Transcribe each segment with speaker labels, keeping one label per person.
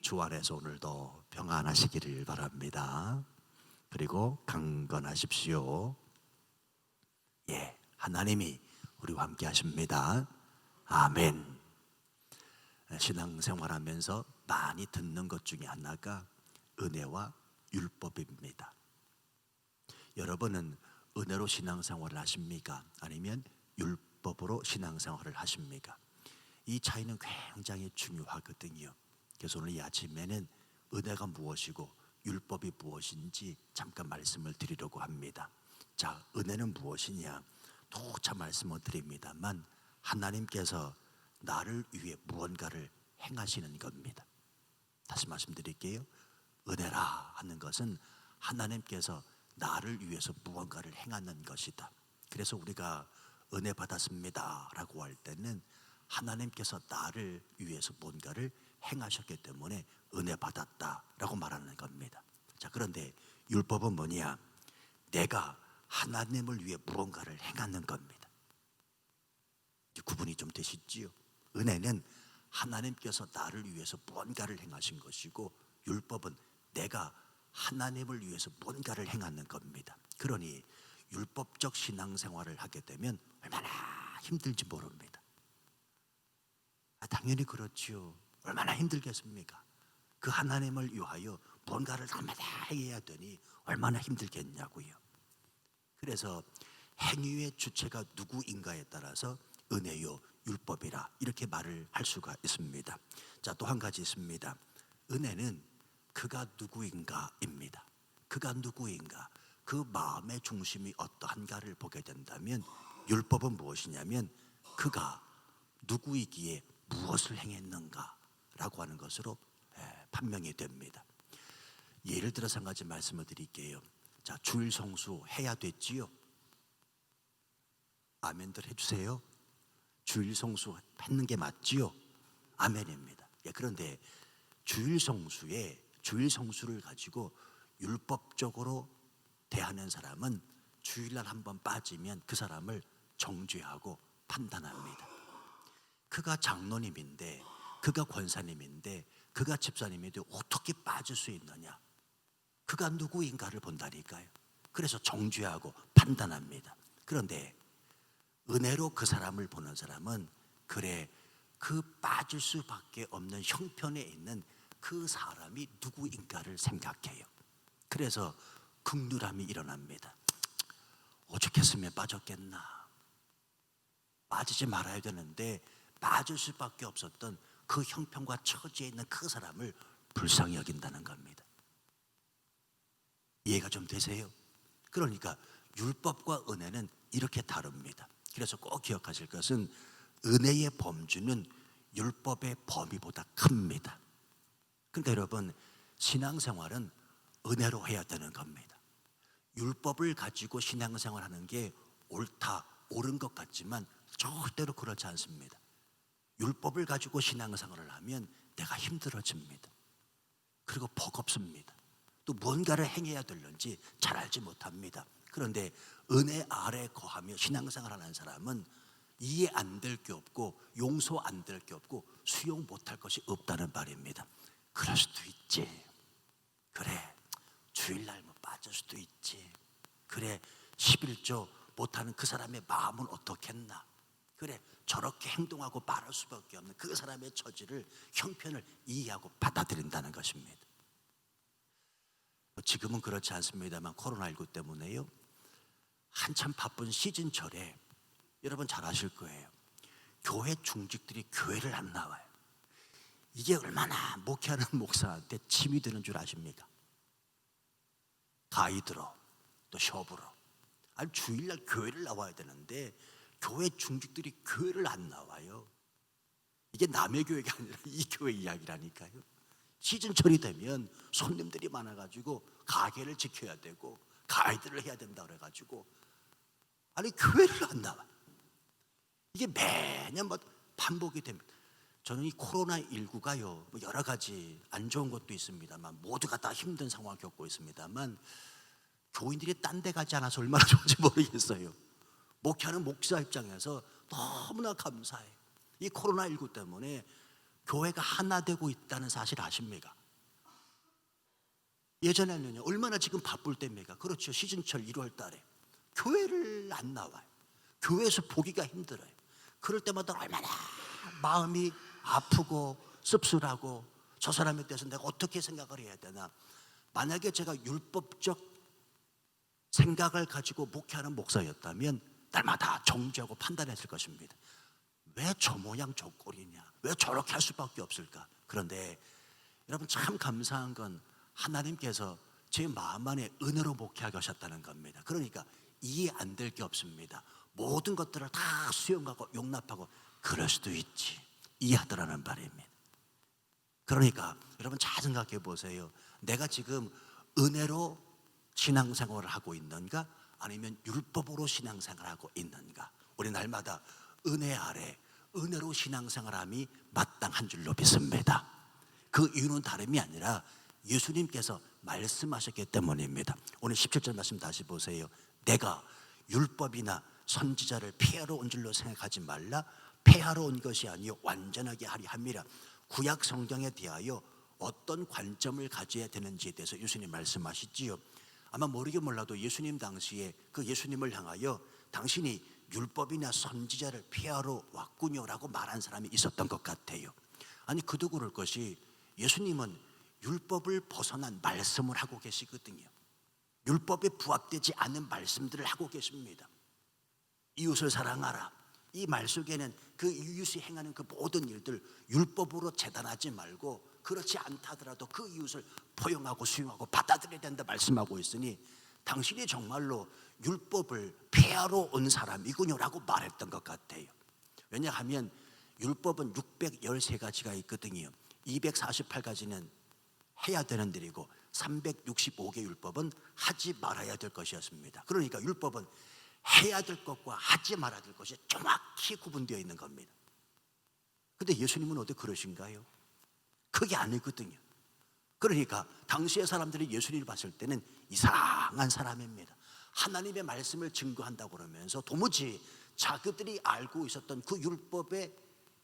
Speaker 1: 주 안에서 오늘도 평안하시기를 바랍니다. 그리고 강건하십시오. 하나님이 우리와 함께 하십니다. 아멘. 신앙생활하면서 많이 듣는 것 중에 하나가 은혜와 율법입니다. 여러분은 은혜로 신앙생활을 하십니까? 아니면 율법으로 신앙생활을 하십니까? 이 차이는 굉장히 중요하거든요. 그래서 오늘 이 아침에는 은혜가 무엇이고 율법이 무엇인지 잠깐 말씀을 드리려고 합니다. 자, 은혜는 무엇이냐? 누차 말씀을 드립니다만 하나님께서 나를 위해 무언가를 행하시는 겁니다. 다시 말씀드릴게요. 은혜라 하는 것은 하나님께서 나를 위해서 무언가를 행하는 것이다. 그래서 우리가 은혜 받았습니다 라고 할 때는 하나님께서 나를 위해서 뭔가를 행하셨기 때문에 은혜 받았다라고 말하는 겁니다. 자, 그런데 율법은 뭐냐? 내가 하나님을 위해 무언가를 행하는 겁니다. 구분이 좀 되시지요? 은혜는 하나님께서 나를 위해서 무언가를 행하신 것이고, 율법은 내가 하나님을 위해서 뭔가를 행하는 겁니다. 그러니 율법적 신앙생활을 하게 되면 얼마나 힘들지 모릅니다. 당연히 그렇지요. 얼마나 힘들겠습니까? 그 하나님을 위하여 뭔가를 날마다 해야 되니 얼마나 힘들겠냐고요. 그래서 행위의 주체가 누구인가에 따라서 은혜요 율법이라 이렇게 말을 할 수가 있습니다. 자, 또 한 가지 있습니다. 은혜는 그가 누구인가입니다. 그가 누구인가, 그 마음의 중심이 어떠한가를 보게 된다면 율법은 무엇이냐면 그가 누구이기에 무엇을 행했는가 라고 하는 것으로 판명이 됩니다. 예를 들어서 한 가지 말씀을 드릴게요. 자, 주일 성수 해야 됐지요? 아멘들 해주세요. 주일 성수 했는 게 맞지요? 아멘입니다. 그런데 주일 성수를 가지고 율법적으로 대하는 사람은 주일날 한번 빠지면 그 사람을 정죄하고 판단합니다. 그가 장로님인데, 그가 권사님인데, 그가 집사님인데 어떻게 빠질 수 있느냐? 그가 누구인가를 본다니까요. 그래서 정죄하고 판단합니다. 그런데 은혜로 그 사람을 보는 사람은 그래, 그 빠질 수밖에 없는 형편에 있는 그 사람이 누구인가를 생각해요. 그래서 긍휼함이 일어납니다. 오죽했으면 빠졌겠나. 빠지지 말아야 되는데 빠질 수밖에 없었던 그 형편과 처지에 있는 그 사람을 불쌍히 여긴다는 겁니다. 이해가 좀 되세요? 그러니까 율법과 은혜는 이렇게 다릅니다. 그래서 꼭 기억하실 것은 은혜의 범주는 율법의 범위보다 큽니다. 그러니까 여러분, 신앙생활은 은혜로 해야 되는 겁니다. 율법을 가지고 신앙생활하는 게 옳다, 옳은 것 같지만 절대로 그렇지 않습니다. 율법을 가지고 신앙생활을 하면 내가 힘들어집니다. 그리고 버겁습니다. 또 뭔가를 행해야 되는지 잘 알지 못합니다. 그런데 은혜 아래 거하며 신앙생활하는 사람은 이해 안 될 게 없고 용서 안 될 게 없고 수용 못할 것이 없다는 말입니다. 그럴 수도 있지. 그래, 주일날 뭐 빠질 수도 있지. 그래, 11조 못하는 그 사람의 마음은 어떻겠나. 그래, 저렇게 행동하고 말할 수밖에 없는 그 사람의 처지를, 형편을 이해하고 받아들인다는 것입니다. 지금은 그렇지 않습니다만 코로나19 때문에요, 한참 바쁜 시즌철에 여러분 잘 아실 거예요. 교회 중직들이 교회를 안 나와요. 이게 얼마나 목회하는 목사한테 짐이 드는 줄 아십니까? 가이드로 또 숍으로. 아니, 주일날 교회를 나와야 되는데 교회 중직들이 교회를 안 나와요. 이게 남의 교회가 아니라 이 교회 이야기라니까요. 시즌철이 되면 손님들이 많아가지고 가게를 지켜야 되고 가이드를 해야 된다 그래가지고 아니 교회를 안 나와. 이게 매년 뭐 반복이 됩니다. 저는 이 코로나19가요, 뭐 여러 가지 안 좋은 것도 있습니다만 모두가 다 힘든 상황을 겪고 있습니다만 교인들이 딴 데 가지 않아서 얼마나 좋은지 모르겠어요. 목회하는 목사 입장에서 너무나 감사해요. 이 코로나19 때문에 교회가 하나 되고 있다는 사실 아십니까? 예전에는요, 얼마나 지금 바쁠 때입니까? 그렇죠. 시즌철 1월 달에 교회를 안 나와요. 교회에서 보기가 힘들어요. 그럴 때마다 얼마나 마음이 아프고 씁쓸하고 저 사람에 대해서 내가 어떻게 생각을 해야 되나. 만약에 제가 율법적 생각을 가지고 목회하는 목사였다면 날마다 정죄하고 판단했을 것입니다. 왜 저 모양 저 꼴이냐, 왜 저렇게 할 수밖에 없을까. 그런데 여러분, 참 감사한 건 하나님께서 제 마음 안에 은혜로 목회하게 하셨다는 겁니다. 그러니까 이해 안 될 게 없습니다. 모든 것들을 다 수용하고 용납하고 그럴 수도 있지, 이해하더라는 말입니다. 그러니까 여러분 잘 생각해 보세요. 내가 지금 은혜로 신앙생활을 하고 있는가, 아니면 율법으로 신앙생활을 하고 있는가. 우리 날마다 은혜 아래 은혜로 신앙생활함이 마땅한 줄로 믿습니다. 그 이유는 다름이 아니라 예수님께서 말씀하셨기 때문입니다. 오늘 17절 말씀 다시 보세요. 내가 율법이나 선지자를 폐하러 온 줄로 생각하지 말라. 폐하러 온 것이 아니요 완전하게 하리 함이라. 구약 성경에 대하여 어떤 관점을 가져야 되는지에 대해서 예수님 말씀하시지요. 아마 모르긴 몰라도 예수님 당시에 그 예수님을 향하여 당신이 율법이나 선지자를 폐하러 왔군요 라고 말한 사람이 있었던 것 같아요. 아니, 그도 그럴 것이 예수님은 율법을 벗어난 말씀을 하고 계시거든요. 율법에 부합되지 않은 말씀들을 하고 계십니다. 이웃을 사랑하라, 이 말 속에는 그 이웃이 행하는 그 모든 일들 율법으로 재단하지 말고 그렇지 않다 하더라도 그 이웃을 포용하고 수용하고 받아들여야 된다 말씀하고 있으니 당신이 정말로 율법을 폐하러 온 사람이군요 라고 말했던 것 같아요. 왜냐하면 율법은 613가지가 있거든요. 248가지는 해야 되는 일이고 365개 율법은 하지 말아야 될 것이었습니다. 그러니까 율법은 해야 될 것과 하지 말아야 될 것이 정확히 구분되어 있는 겁니다. 근데 예수님은 어디 그러신가요? 그게 아니거든요. 그러니까 당시의 사람들이 예수님을 봤을 때는 이상한 사람입니다. 하나님의 말씀을 증거한다고 그러면서 도무지 자기들이 알고 있었던 그 율법의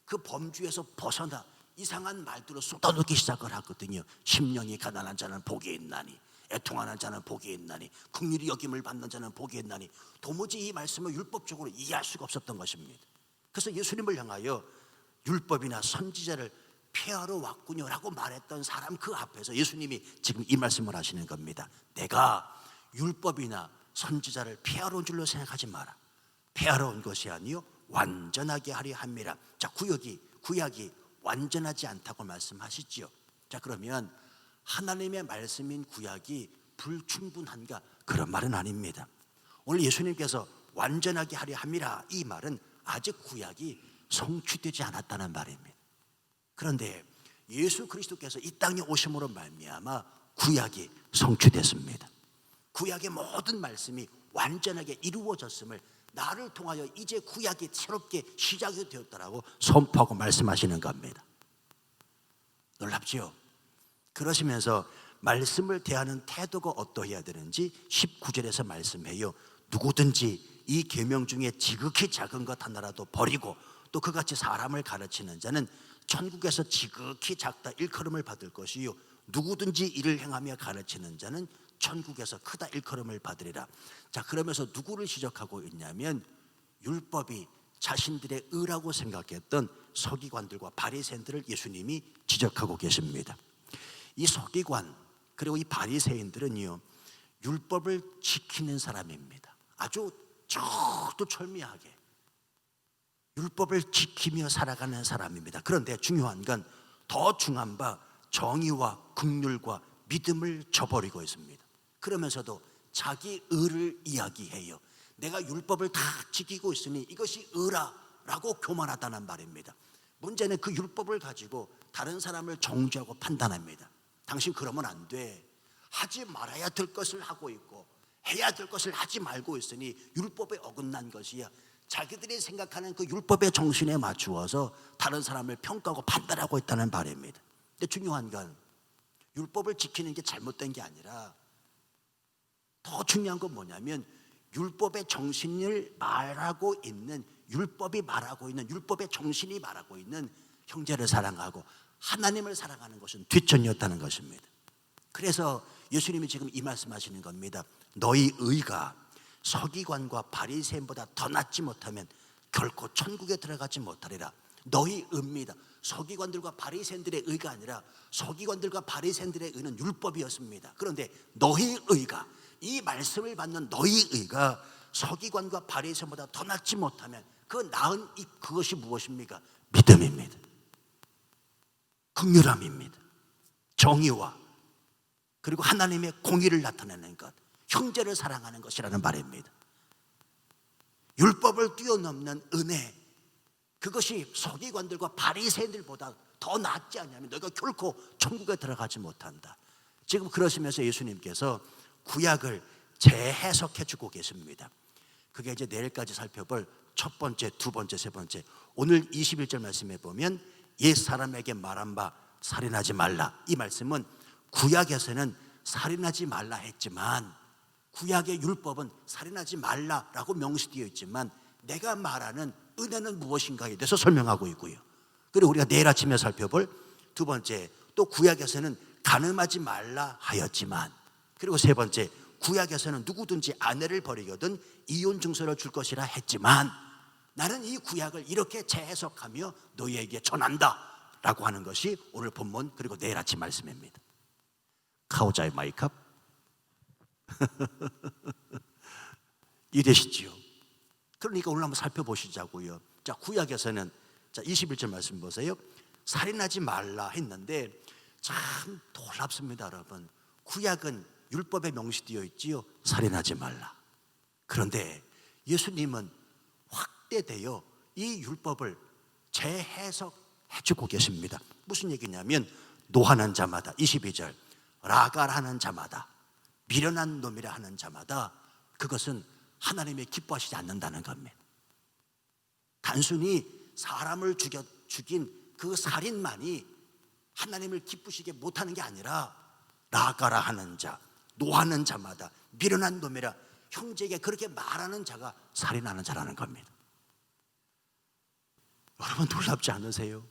Speaker 1: 그 범주에서 벗어나 이상한 말들을 쏟아놓기 시작을 하거든요. 심령이 가난한 자는 복이 있나니, 애통하는 자는 복이 있나니, 긍휼히 여김을 받는 자는 복이 있나니. 도무지 이 말씀을 율법적으로 이해할 수가 없었던 것입니다. 그래서 예수님을 향하여 율법이나 선지자를 폐하러 왔군요 라고 말했던 사람 그 앞에서 예수님이 지금 이 말씀을 하시는 겁니다. 내가 율법이나 선지자를 폐하러 온 줄로 생각하지 마라. 폐하러 온 것이 아니요 완전하게 하려 함이라. 자, 구약이 완전하지 않다고 말씀하시죠. 자, 그러면 하나님의 말씀인 구약이 불충분한가? 그런 말은 아닙니다. 오늘 예수님께서 완전하게 하려 함이라, 이 말은 아직 구약이 성취되지 않았다는 말입니다. 그런데 예수 그리스도께서 이 땅에 오심으로 말미암아 구약이 성취됐습니다. 구약의 모든 말씀이 완전하게 이루어졌음을 나를 통하여 이제 구약이 새롭게 시작이 되었다라고 선포하고 말씀하시는 겁니다. 놀랍지요? 그러시면서 말씀을 대하는 태도가 어떠해야 되는지 19절에서 말씀해요. 누구든지 이 계명 중에 지극히 작은 것 하나라도 버리고 또 그같이 사람을 가르치는 자는 천국에서 지극히 작다 일컬음을 받을 것이요 누구든지 이를 행하며 가르치는 자는 천국에서 크다 일컬음을 받으리라. 자, 그러면서 누구를 지적하고 있냐면 율법이 자신들의 의라고 생각했던 서기관들과 바리새인들을 예수님이 지적하고 계십니다. 이 서기관 그리고 이 바리새인들은요 율법을 지키는 사람입니다. 아주 철두철미하게 율법을 지키며 살아가는 사람입니다. 그런데 중요한 건 더 중요한 바 정의와 긍휼과 믿음을 저버리고 있습니다. 그러면서도 자기 의를 이야기해요. 내가 율법을 다 지키고 있으니 이것이 의라라고 교만하다는 말입니다. 문제는 그 율법을 가지고 다른 사람을 정죄하고 판단합니다. 당신 그러면 안 돼. 하지 말아야 될 것을 하고 있고 해야 될 것을 하지 말고 있으니 율법에 어긋난 것이야. 자기들이 생각하는 그 율법의 정신에 맞추어서 다른 사람을 평가하고 판단하고 있다는 말입니다. 근데 중요한 건 율법을 지키는 게 잘못된 게 아니라 더 중요한 건 뭐냐면 율법의 정신을 말하고 있는 율법이 말하고 있는 율법의 정신이 말하고 있는 형제를 사랑하고 하나님을 사랑하는 것은 뒷전이었다는 것입니다. 그래서 예수님이 지금 이 말씀하시는 겁니다. 너희 의가 서기관과 바리새인보다 더 낫지 못하면 결코 천국에 들어가지 못하리라. 너희 의입니다. 서기관들과 바리새인들의 의가 아니라 서기관들과 바리새인들의 의는 율법이었습니다. 그런데 너희 의가, 이 말씀을 받는 너희 의가 서기관과 바리새인보다 더 낫지 못하면 그 나은 그것이 무엇입니까? 믿음입니다. 긍휼함입니다. 정의와 그리고 하나님의 공의를 나타내는 것, 형제를 사랑하는 것이라는 말입니다. 율법을 뛰어넘는 은혜, 그것이 서기관들과 바리새인들보다 더 낫지 않냐면 너희가 결코 천국에 들어가지 못한다. 지금 그러시면서 예수님께서 구약을 재해석해 주고 계십니다. 그게 이제 내일까지 살펴볼 첫 번째, 두 번째, 세 번째. 오늘 21절 말씀에 보면 옛 사람에게 말한 바 살인하지 말라. 이 말씀은 구약에서는 살인하지 말라 했지만 구약의 율법은 살인하지 말라라고 명시되어 있지만 내가 말하는 은혜는 무엇인가에 대해서 설명하고 있고요. 그리고 우리가 내일 아침에 살펴볼 두 번째, 또 구약에서는 간음하지 말라 하였지만, 그리고 세 번째, 구약에서는 누구든지 아내를 버리거든 이혼 증서를 줄 것이라 했지만 나는 이 구약을 이렇게 재해석하며 너희에게 전한다 라고 하는 것이 오늘 본문 그리고 내일 아침 말씀입니다. 카오자의 마이캅 이해되시지요? 그러니까 오늘 한번 살펴보시자고요. 자, 구약에서는 자 21절 말씀 보세요. 살인하지 말라 했는데 참 놀랍습니다, 여러분. 구약은 율법에 명시되어 있지요. 살인하지 말라. 그런데 예수님은 확대되어 이 율법을 재해석해주고 계십니다. 무슨 얘기냐면 노하는 자마다 22절 라갈하는 자마다 미련한 놈이라 하는 자마다 그것은 하나님이 기뻐하시지 않는다는 겁니다. 단순히 사람을 죽인 그 살인만이 하나님을 기쁘시게 못하는 게 아니라 라가라 하는 자, 노하는 자마다 미련한 놈이라 형제에게 그렇게 말하는 자가 살인하는 자라는 겁니다. 여러분 놀랍지 않으세요?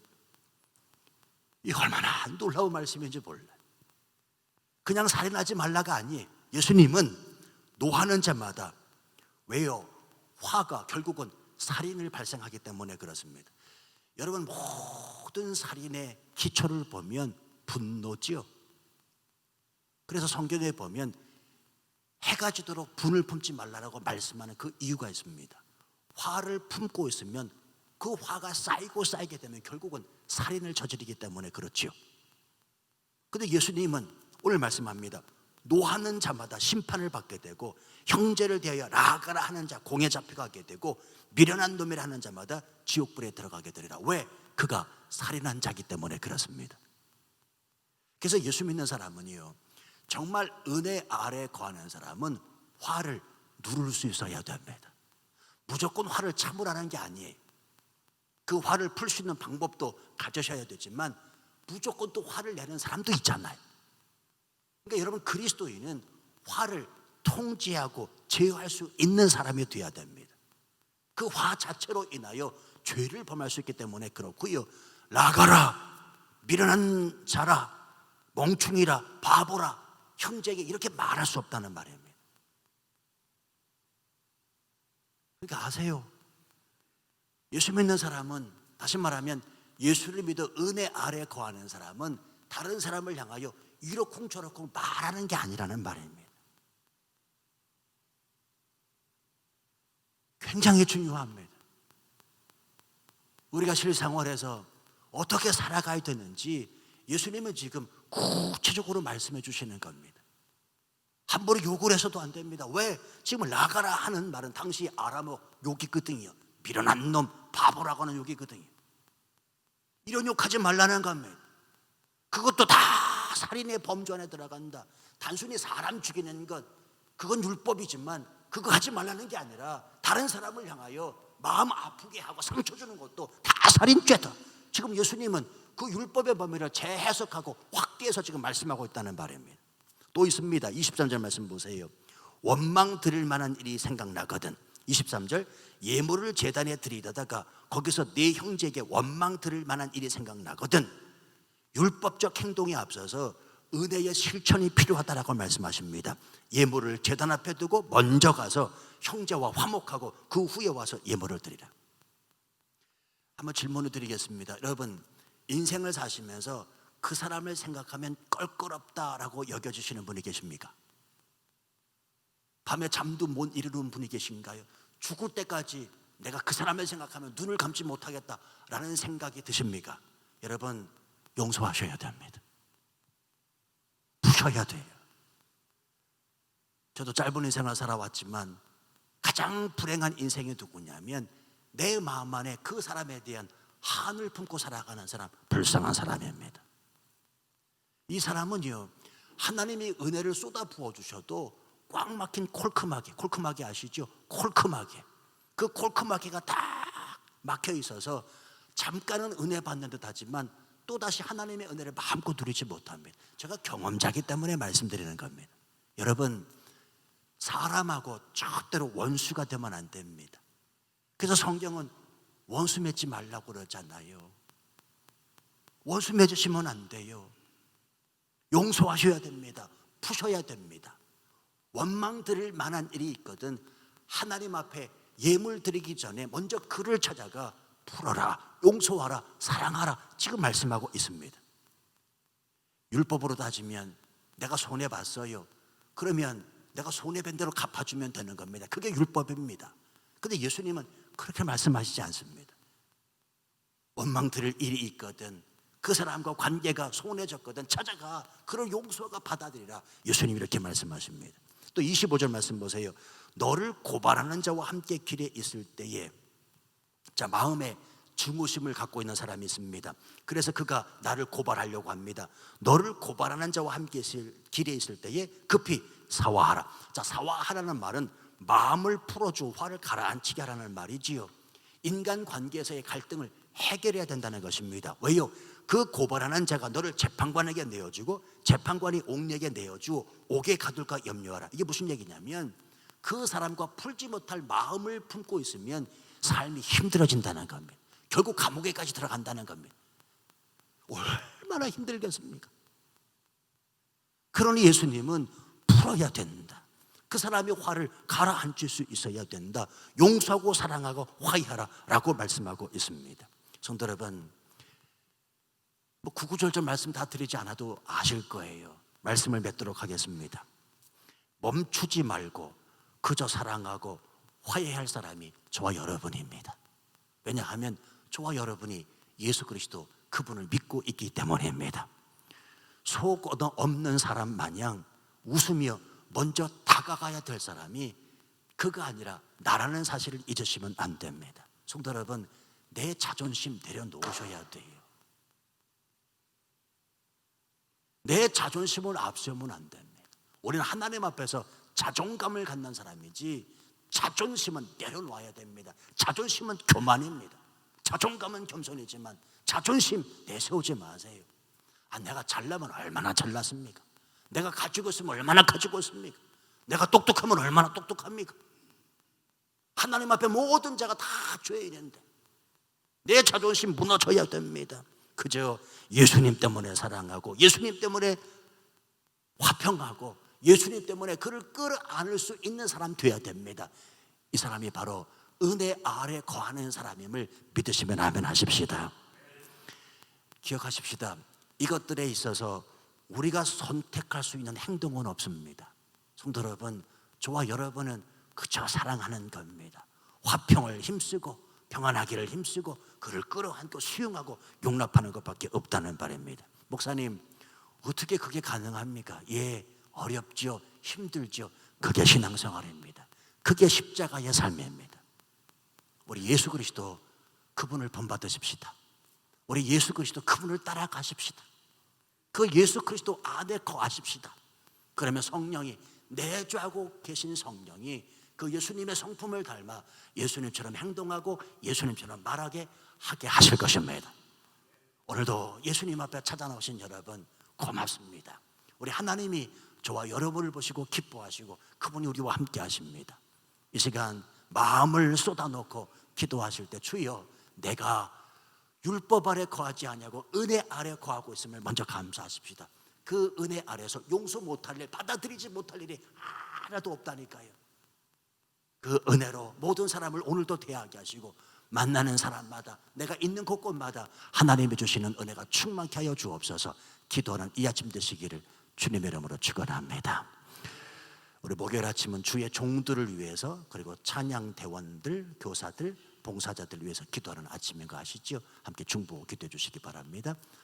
Speaker 1: 이 얼마나 놀라운 말씀인지 몰라요. 그냥 살인하지 말라가 아니에요. 예수님은 노하는 자마다, 왜요? 화가 결국은 살인을 발생하기 때문에 그렇습니다. 여러분 모든 살인의 기초를 보면 분노지요. 그래서 성경에 보면 해가 지도록 분을 품지 말라라고 말씀하는 그 이유가 있습니다. 화를 품고 있으면 그 화가 쌓이게 되면 결국은 살인을 저지르기 때문에 그렇지요. 그런데 예수님은 오늘 말씀합니다. 노하는 자마다 심판을 받게 되고 형제를 대하여 라가라 하는 자 공에 잡혀가게 되고 미련한 놈이라 하는 자마다 지옥불에 들어가게 되리라. 왜? 그가 살인한 자기 때문에 그렇습니다. 그래서 예수 믿는 사람은요, 정말 은혜 아래 거하는 사람은 화를 누를 수 있어야 됩니다. 무조건 화를 참으라는 게 아니에요. 그 화를 풀 수 있는 방법도 가져셔야 되지만 무조건 또 화를 내는 사람도 있잖아요. 그러니까 여러분 그리스도인은 화를 통제하고 제어할 수 있는 사람이 되어야 됩니다. 그 화 자체로 인하여 죄를 범할 수 있기 때문에 그렇고요. 나가라, 미련한 자라, 멍충이라, 바보라, 형제에게 이렇게 말할 수 없다는 말입니다. 그러니까 아세요? 예수 믿는 사람은, 다시 말하면 예수를 믿어 은혜 아래 거하는 사람은 다른 사람을 향하여 이러쿵저러쿵 말하는 게 아니라는 말입니다. 굉장히 중요합니다. 우리가 실생활에서 어떻게 살아가야 되는지 예수님은 지금 구체적으로 말씀해 주시는 겁니다. 함부로 욕을 해서도 안 됩니다. 왜? 지금 나가라 하는 말은 당시 아람어 욕이거든요. 미련한 놈, 바보라고 하는 욕이거든요. 이런 욕하지 말라는 겁니다. 그것도 다 살인의 범주 안에 들어간다. 단순히 사람 죽이는 것, 그건 율법이지만 그거 하지 말라는 게 아니라 다른 사람을 향하여 마음 아프게 하고 상처 주는 것도 다 살인죄다. 지금 예수님은 그 율법의 범위를 재해석하고 확대해서 지금 말씀하고 있다는 말입니다. 또 있습니다. 23절 말씀 보세요. 원망 드릴 만한 일이 생각나거든 23절, 예물을 제단에 드리다가 거기서 네 형제에게 원망 들을 만한 일이 생각나거든 율법적 행동에 앞서서 은혜의 실천이 필요하다라고 말씀하십니다. 예물을 제단 앞에 두고 먼저 가서 형제와 화목하고 그 후에 와서 예물을 드리라. 한번 질문을 드리겠습니다. 여러분, 인생을 사시면서 그 사람을 생각하면 껄끄럽다라고 여겨지시는 분이 계십니까? 밤에 잠도 못 이루는 분이 계신가요? 죽을 때까지 내가 그 사람을 생각하면 눈을 감지 못하겠다라는 생각이 드십니까? 여러분, 용서하셔야 됩니다. 푸셔야 돼요. 저도 짧은 인생을 살아왔지만 가장 불행한 인생이 누구냐면 내 마음 안에 그 사람에 대한 한을 품고 살아가는 사람, 불쌍한 사람입니다. 이 사람은요, 하나님이 은혜를 쏟아 부어주셔도 꽉 막힌 콜크마개 아시죠? 콜크마개. 그 콜크마개가 딱 막혀 있어서 잠깐은 은혜 받는 듯 하지만 또다시 하나님의 은혜를 마음껏 누리지 못합니다. 제가 경험자기 때문에 말씀드리는 겁니다. 여러분, 사람하고 절대로 원수가 되면 안 됩니다. 그래서 성경은 원수 맺지 말라고 그러잖아요. 원수 맺으시면 안 돼요. 용서하셔야 됩니다. 푸셔야 됩니다. 원망 드릴 만한 일이 있거든 하나님 앞에 예물 드리기 전에 먼저 그를 찾아가 풀어라, 용서하라, 사랑하라 지금 말씀하고 있습니다. 율법으로 따지면 내가 손해봤어요. 그러면 내가 손해본 대로 갚아주면 되는 겁니다. 그게 율법입니다. 근데 예수님은 그렇게 말씀하시지 않습니다. 원망 드릴 일이 있거든 그 사람과 관계가 소원해졌거든 찾아가 그를 용서가 받아들이라. 예수님이 이렇게 말씀하십니다. 또 25절 말씀 보세요. 너를 고발하는 자와 함께 길에 있을 때에, 자, 마음에 증오심을 갖고 있는 사람이 있습니다. 그래서 그가 나를 고발하려고 합니다. 너를 고발하는 자와 함께 길에 있을 때에 급히 사화하라. 자, 사화하라는 말은 마음을 풀어주고 화를 가라앉히게 하라는 말이지요. 인간 관계에서의 갈등을 해결해야 된다는 것입니다. 왜요? 그 고발하는 자가 너를 재판관에게 내어주고 재판관이 옥내게 내어주고 옥에 가둘까 염려하라. 이게 무슨 얘기냐면 그 사람과 풀지 못할 마음을 품고 있으면 삶이 힘들어진다는 겁니다. 결국 감옥에까지 들어간다는 겁니다. 얼마나 힘들겠습니까? 그러니 예수님은 풀어야 된다. 그 사람의 화를 가라앉힐 수 있어야 된다. 용서하고 사랑하고 화해하라 라고 말씀하고 있습니다. 성도 여러분, 구구절절 말씀 다 드리지 않아도 아실 거예요. 말씀을 맺도록 하겠습니다. 멈추지 말고 그저 사랑하고 화해할 사람이 저와 여러분입니다. 왜냐하면 저와 여러분이 예수 그리스도 그분을 믿고 있기 때문입니다. 속 없는 사람 마냥 웃으며 먼저 다가가야 될 사람이 그가 아니라 나라는 사실을 잊으시면 안 됩니다. 성도 여러분, 내 자존심 내려놓으셔야 돼요. 내 자존심을 앞세우면 안 됩니다. 우리는 하나님 앞에서 자존감을 갖는 사람이지 자존심은 내려놔야 됩니다. 자존심은 교만입니다. 자존감은 겸손이지만 자존심 내세우지 마세요. 내가 잘나면 얼마나 잘났습니까? 내가 가지고 있으면 얼마나 가지고 있습니까? 내가 똑똑하면 얼마나 똑똑합니까? 하나님 앞에 모든 자가 다 죄인인데 내 자존심 무너져야 됩니다. 그저 예수님 때문에 사랑하고 예수님 때문에 화평하고 예수님 때문에 그를 끌어안을 수 있는 사람 되어야 됩니다. 이 사람이 바로 은혜 아래 거하는 사람임을 믿으시면 아멘 하십시다. 기억하십시다. 이것들에 있어서 우리가 선택할 수 있는 행동은 없습니다. 성도 여러분, 저와 여러분은 그저 사랑하는 겁니다. 화평을 힘쓰고 평안하기를 힘쓰고 그를 끌어안고 수용하고 용납하는 것밖에 없다는 바입니다. 목사님, 어떻게 그게 가능합니까? 예, 어렵죠, 힘들죠. 그게 신앙생활입니다. 그게 십자가의 삶입니다. 우리 예수 그리스도 그분을 본받으십시다. 우리 예수 그리스도 그분을 따라가십시다. 그 예수 그리스도 안에 거하십시다. 그러면 성령이, 내주하고 계신 성령이 그 예수님의 성품을 닮아 예수님처럼 행동하고 예수님처럼 말하게 하게 하실 것입니다. 오늘도 예수님 앞에 찾아 나오신 여러분 고맙습니다. 우리 하나님이 저와 여러분을 보시고 기뻐하시고 그분이 우리와 함께 하십니다. 이 시간 마음을 쏟아놓고 기도하실 때 주여 내가 율법 아래 거하지 아니하고 은혜 아래 거하고 있음을 먼저 감사하십시다. 그 은혜 아래서 용서 못할 일, 받아들이지 못할 일이 하나도 없다니까요. 그 은혜로 모든 사람을 오늘도 대하게 하시고 만나는 사람마다 내가 있는 곳곳마다 하나님이 주시는 은혜가 충만케 하여 주옵소서. 기도하는 이 아침 되시기를 주님의 이름으로 축원합니다. 우리 목요일 아침은 주의 종들을 위해서 그리고 찬양 대원들, 교사들, 봉사자들 위해서 기도하는 아침인 거 아시죠? 함께 중보 기도해 주시기 바랍니다.